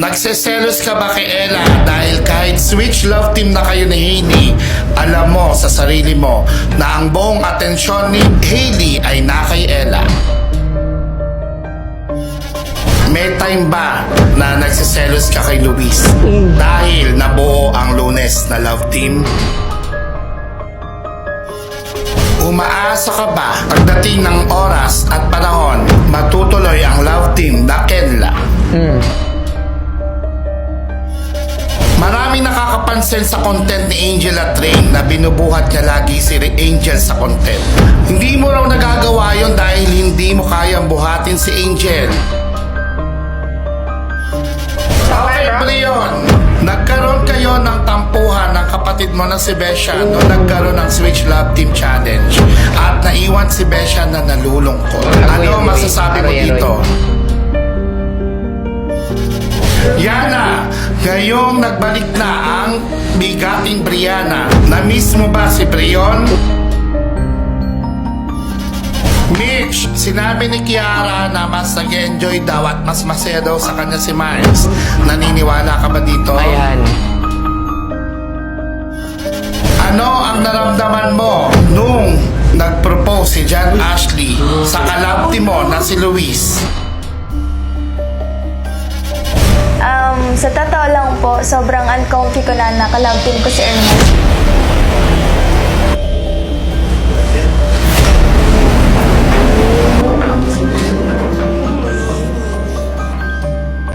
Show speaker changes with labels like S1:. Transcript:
S1: Nagseselos ka ba kay Ella dahil kahit switch love team na kayo ni Hailey, alam mo sa sarili mo na ang buong atensyon ni Hailey ay na kay Ella? May time ba na nagseselos ka kay Luis dahil nabuo ang Lunes na love team? Umaasa ka ba pagdating ng oras at panahon matutuloy ang love team na Kenla? Maraming nakakapansin sa content ni Angel at Rain na binubuhat niya lagi si Angel sa content. Hindi mo raw nagagawa yon dahil hindi mo kayang buhatin si Angel. Okay, Brion, nagkaroon kayo ng tampuhan ng kapatid mo na si Besha noong nagkaroon ng Switch Love Team Challenge at naiwan si Besha na nalulungkot. Ano masasabi mo dito? Yana, ngayong nagbalik na ang bigating Brianna, na-miss mo ba si Brion? Mitch, sinabi ni Kiara na mas nag-enjoy daw at mas masaya daw sa kanya si Miles. Naniniwala ka ba dito?
S2: Ayan.
S1: Ano ang naramdaman mo nung nag-propose si John Ashley sa kalab team mo na si Luis?
S3: Sa totoo lang po, sobrang uncomfy ko na nakalab team ko si Ernest.